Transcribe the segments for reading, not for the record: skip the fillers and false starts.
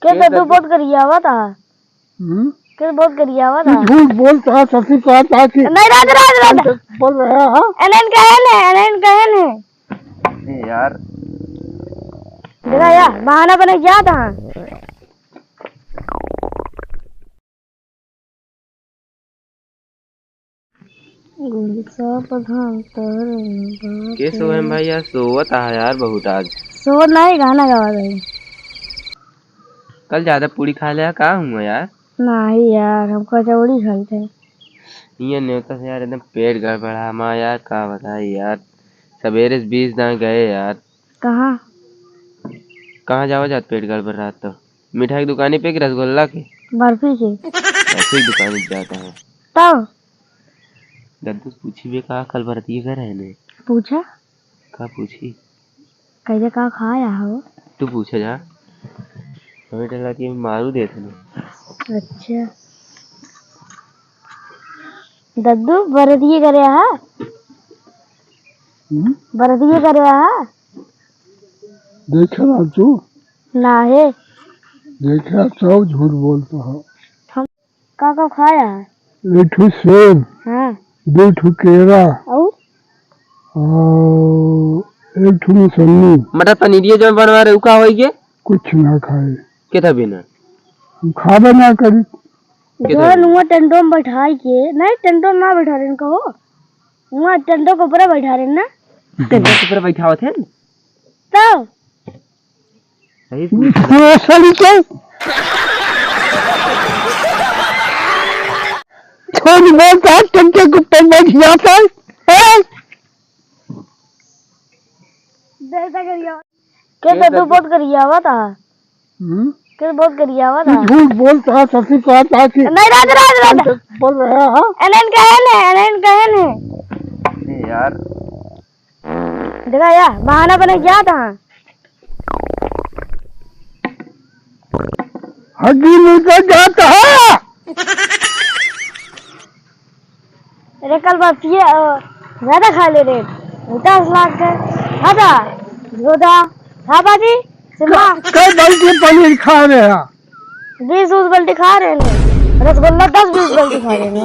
क्या तू बहुत करिया हुआ था? क्या बहुत करिया हुआ था? झूठ बोलता है सच्ची बात आती नहीं राज बोल रहा है। एनएन कहन है यार देखा यार बहाना बने क्या था। के सो है भाई यार सोवत है यार बहुत आज। सो नहीं गाना गावा रही। कल ज्यादा पूरी खा लिया का हुआ यार? नहीं यार हम कचौड़ी खाए थे। ये न्योता से यार एकदम पेट गड़बड़ा माँ यार का बताए यार। सवेरे से 20 दान गए यार। कहाँ कहाँ जाओ जात पेट गड़बड़ रहा तो मिठाई की दुकान पे कि रसगुल्ला की बर्फी की ऐसी दुकान पे जाता है। तब दद्दू पूछी भी कहा कल भरती घर है ने पूछा का पूछी कैसे कहा खाया हो। तू पूछे जा हमें डर कि मारू देते ना। अच्छा दद्दू बरदिए करे हा बरदिए करे हा देखा ना तू ना है देखा सब झूठ बोलता है। हम का खाया है। एक ठू सेब हाँ 2 ठू केरा और एक ठू मौसमी। मटर पनीर जो बनवा रहे का होई के कुछ ना खाए के था बिना खाबे ना करी जो नुआ टेंटो में बैठाई के नहीं टेंटो ना बैठा रहे कहो वहाँ टेंटो के ऊपर बैठा रहे ना टेंटो के ऊपर बैठा थे तब सही छोड़ बोलता है टेंटो के ऊपर बैठ जाता है। कैसा करिया क्या तू बहुत करिया हुआ था। क्या बहुत करिया हुआ था। झूठ बोलता है सच्ची बात आती नहीं राज बोल रहा है। एनएन कहन है यार देखा यार बहाना बने क्या था। हड्डी निकल जाता है। अरे कल बस ये ज्यादा खा ले रे 10 लाख का था जोधा था बाजी सिमा कई बाल्टी पनीर खा रहे हैं 20 बाल्टी खा रहे हैं रसगुल्ला 10-20 बाल्टी खा रहे हैं नो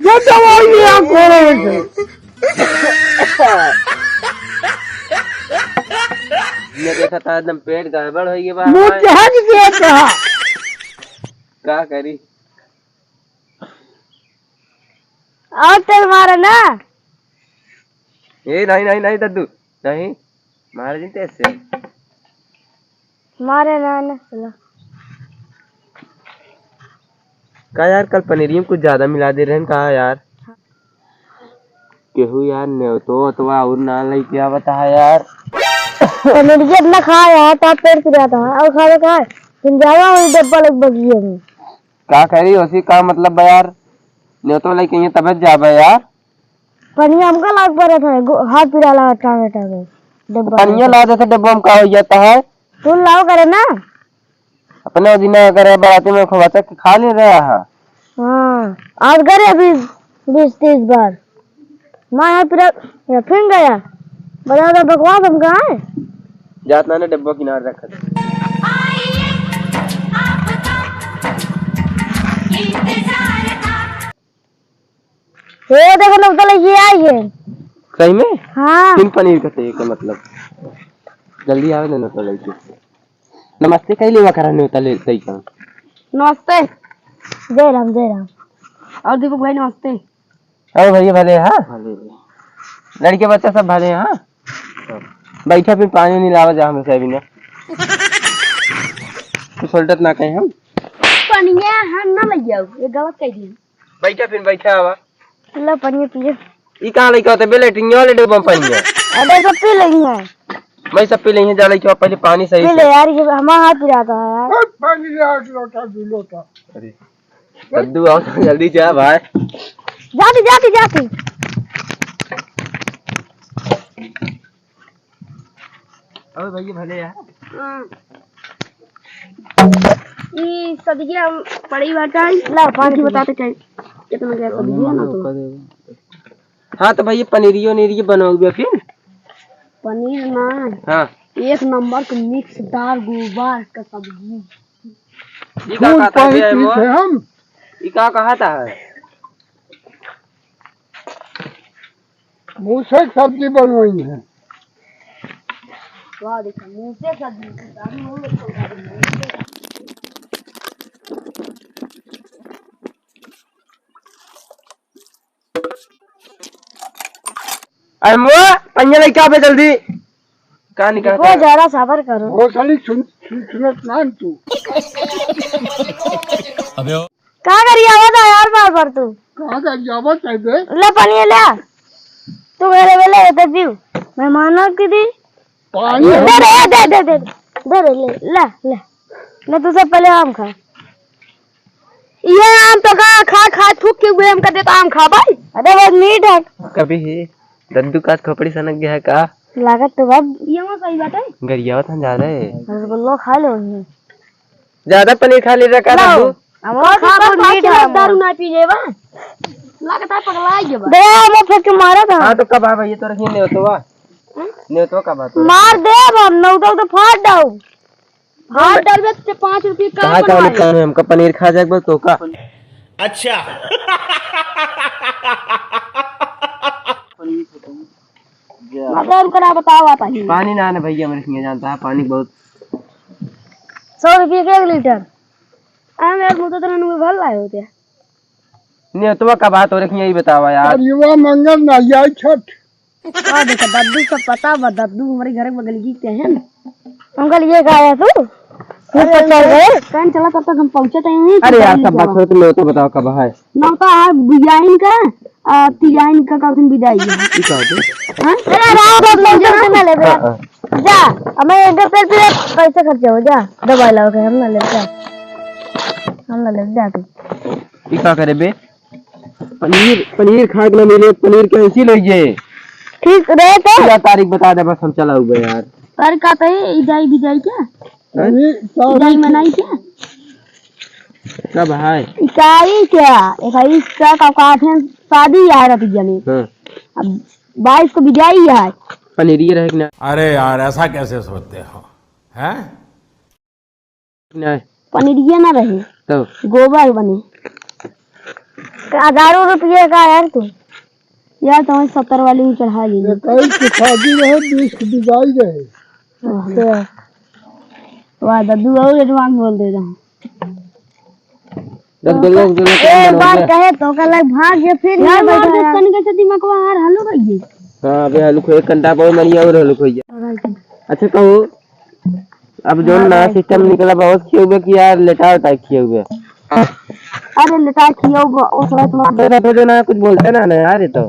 ये दवाई आप खा रहे थे। ये देखा था एकदम पेट गड़बड़ हो गई मुंह जहाज दिया था क्या करी और तेल मारे ना ए नहीं दद्दू नहीं मारे जिनते ऐसे मारे ना चलो का यार कल पनीर में कुछ ज्यादा मिला दे रहे हैं कहा यार केहू यार ने तो अथवा और ना ले क्या बता है यार पनीर के अपना खाया था पेट पिरा था और खा खा तुम जावा वही डब्बा लग बगिए में का करी उसी का मतलब यार ने तो लेके ये तबत जाबे यार पनिया हमका लाग पड़ा था हाथ पिरा ला टांगे डब्बा पनिया ला देते डब्बा में का हो जाता है तू लाओ करे ना अपने दिन करे बाराती में खवाता कि खा ले रहा है। हाँ आज करे अभी 20-30 बार माँ यहाँ पिरा या फिर गया बता दो बकवास हम कहाँ है जातना ने डब्बा किनारे रखा था। ये देखो लोग तो ये आई है सही में हाँ तीन पनीर का चाहिए का मतलब जल्दी आवे ना तो लेके नमस्ते कहीं लेवा कराने होता ले सही का नमस्ते जय राम और दीपक भाई नमस्ते। अरे भैया भले हाँ लड़के बच्चा सब भले हाँ बैठा फिर पानी नहीं लावा जा हमें भी ना कुछ उल्टत ना कहीं हम पनिया हम ना ले जाओ ये गलत कह दिया बैठा फिर बैठा आवा लो पनिया पिए ई कहां लेके होते बेले टिंग वाले डब्बा में पानी है अरे सब पी लेंगे मैं सब पी लेंगे जा लेके पहले पानी सही पी ले यार ये हमारा हाथ पिराता है यार पानी लाट लोटा दो लोटा। अरे दद्दू आओ तो जल्दी जा भाई जाती अरे भैया भले यार ये सब्जी हम पड़ी बाटा ला पानी बताते चाहिए कितना क्या सब्जी है ना तो हाँ तो भैया पनीरियो नीरियो बनोगे फिर पनीर ना हाँ एक नंबर का मिक्स दाल गोबर का सब्जी। ई का फूल कहता पानी है पीते वो? हम। ई का कहता है? मुँह से सब्जी बनवाई है। वाह देखा मुंह से सब्जी दारू हो तो अरे मुआ पंजा लेके आ बे जल्दी। का निकलता वो है? जरा सबर करो। वो साली सुनत ना तू। क्या करी आवाज आ यार बार बार तू कहाँ का जावत है बे? ले पानी ले आ। तू मेरे वेले दे दियो मैं मानो की दी पानी दे हम- रे दे दे दे दे रे ले ले ले ले तू से पहले आम खा। ये आम तो खा खा थूक के हुए हम का देता आम खा भाई। अरे बहुत मीठ है। कभी ही दद्दू का खोपड़ी सनक गया है का? लागत तो अब ये वो सही बात है। गरियावत हम ज्यादा है। रसगुल्ला खा लो ज्यादा पनीर खा ले रहा का दद्दू? हम खा बहुत मीठ है दारू ना पी जेबा लागत है पगला जेबा दे मैं फेंक के मारा था। हाँ तो कब आ भाई तो रखिए नहीं होतो वा नहीं होतो कब आता? मार दे हम नौ तो फाड़ दो फाड़ डाल बे 5 रुपए का कहाँ का नुकसान है हमका पनीर खा जाए बस तो का। अच्छा मतलब करा बताओ आप ही पानी ना भैया मेरे सिंह जानता है पानी बहुत 100 रुपए का 1 लीटर आ मेरे मुंह तो तेरे भल लाए होते नहीं होतो का बात हो रखी यही बतावा यार। और युवा मंगल ना जाए छठ। आ देखो दद्दू का पता बा दद्दू हमारे घर बगल की के हैं अंकल ये गाया तू अरे चल गए कौन चला तब तक हम पहुंचे थे यहीं। अरे यार सब बात छोड़ तुम तो बताओ कब है? नौका है डिजाइन का डिजाइन का काउंट विदाई है ई का होतो? हां अरे रात को लौटे से ना ले जा हमें एक पे पैसे खर्च हो जा दवाई लाओ के हम ना ले जा हम ना ले जा तू ई का करे बे? पनीर खा के ना मिले पनीर कैसी लीजिए? ठीक रहे तो क्या तारीख बता दे बस हम चला हुए यार। कर का तो इजाई बिजाई क्या अभी इजाई मनाई क्या कब है? इकाई क्या 21 का काठ है शादी है रतिया में हाँ अब 22 को बिजाई है पनीर ये रहे कि ना? अरे यार ऐसा कैसे सोचते हो हैं? नहीं पनीर ये ना रहे तो गोबर बने 1000 रुपये का यार तू यार तुम्हें 70 वाली ही चढ़ा दी कई की शादी रहे 20 की बिगाई रहे। वाह दद्दू और एडवांस बोल दे रहा रसगुल्ला एक बार कहे तो कल भाग गया फिर यार मार दे कन के दिमाग को हार हलो भई हाँ अबे हलुक एक घंटा बहुत मरिया और हलुक हो गया। अच्छा कहो अब जो नया सिस्टम निकला बहुत किए हुए कि यार लेटा टाइप किए हुए। अरे लेटा कियो ओसरा तुम्हारा तो ना कुछ बोलते ना यार ये तो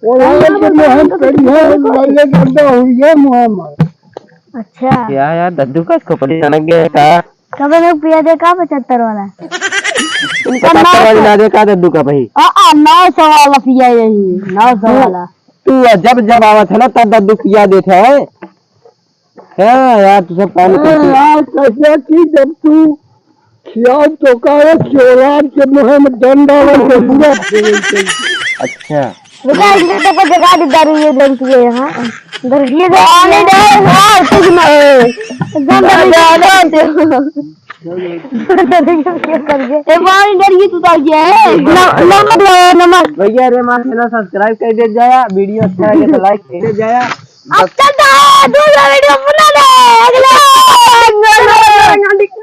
वो मोहन पेड़ी है वाले गड्ढा हुई है मोहम्मद। अच्छा क्या यार दद्दू का खोपड़ी सनक गया का? कब में पिया दे का 75 वाला इनका नाम ना दे का दद्दू का भाई 900 वाला पिया यही 900 वाला तू जब जब आवा था ना तब दद्दू पिया देते है। हाँ यार तू सब पानी यार कैसे की जब तू खियाओ तो काहे चोरार के मुँह में डंडा लगे पूरा अच्छा बेटा इधर तो को जगह दी दारू ये लड़की है यहां इधर ये दे आने दे यार कुछ ना जंगल जाना दे ए पानी डर ये तू तो ये नमक भैया रे मां चैनल सब्सक्राइब कर दे जाया वीडियो अच्छा लगे तो लाइक कर दे जाया। अब चलता है दूसरा वीडियो बना दे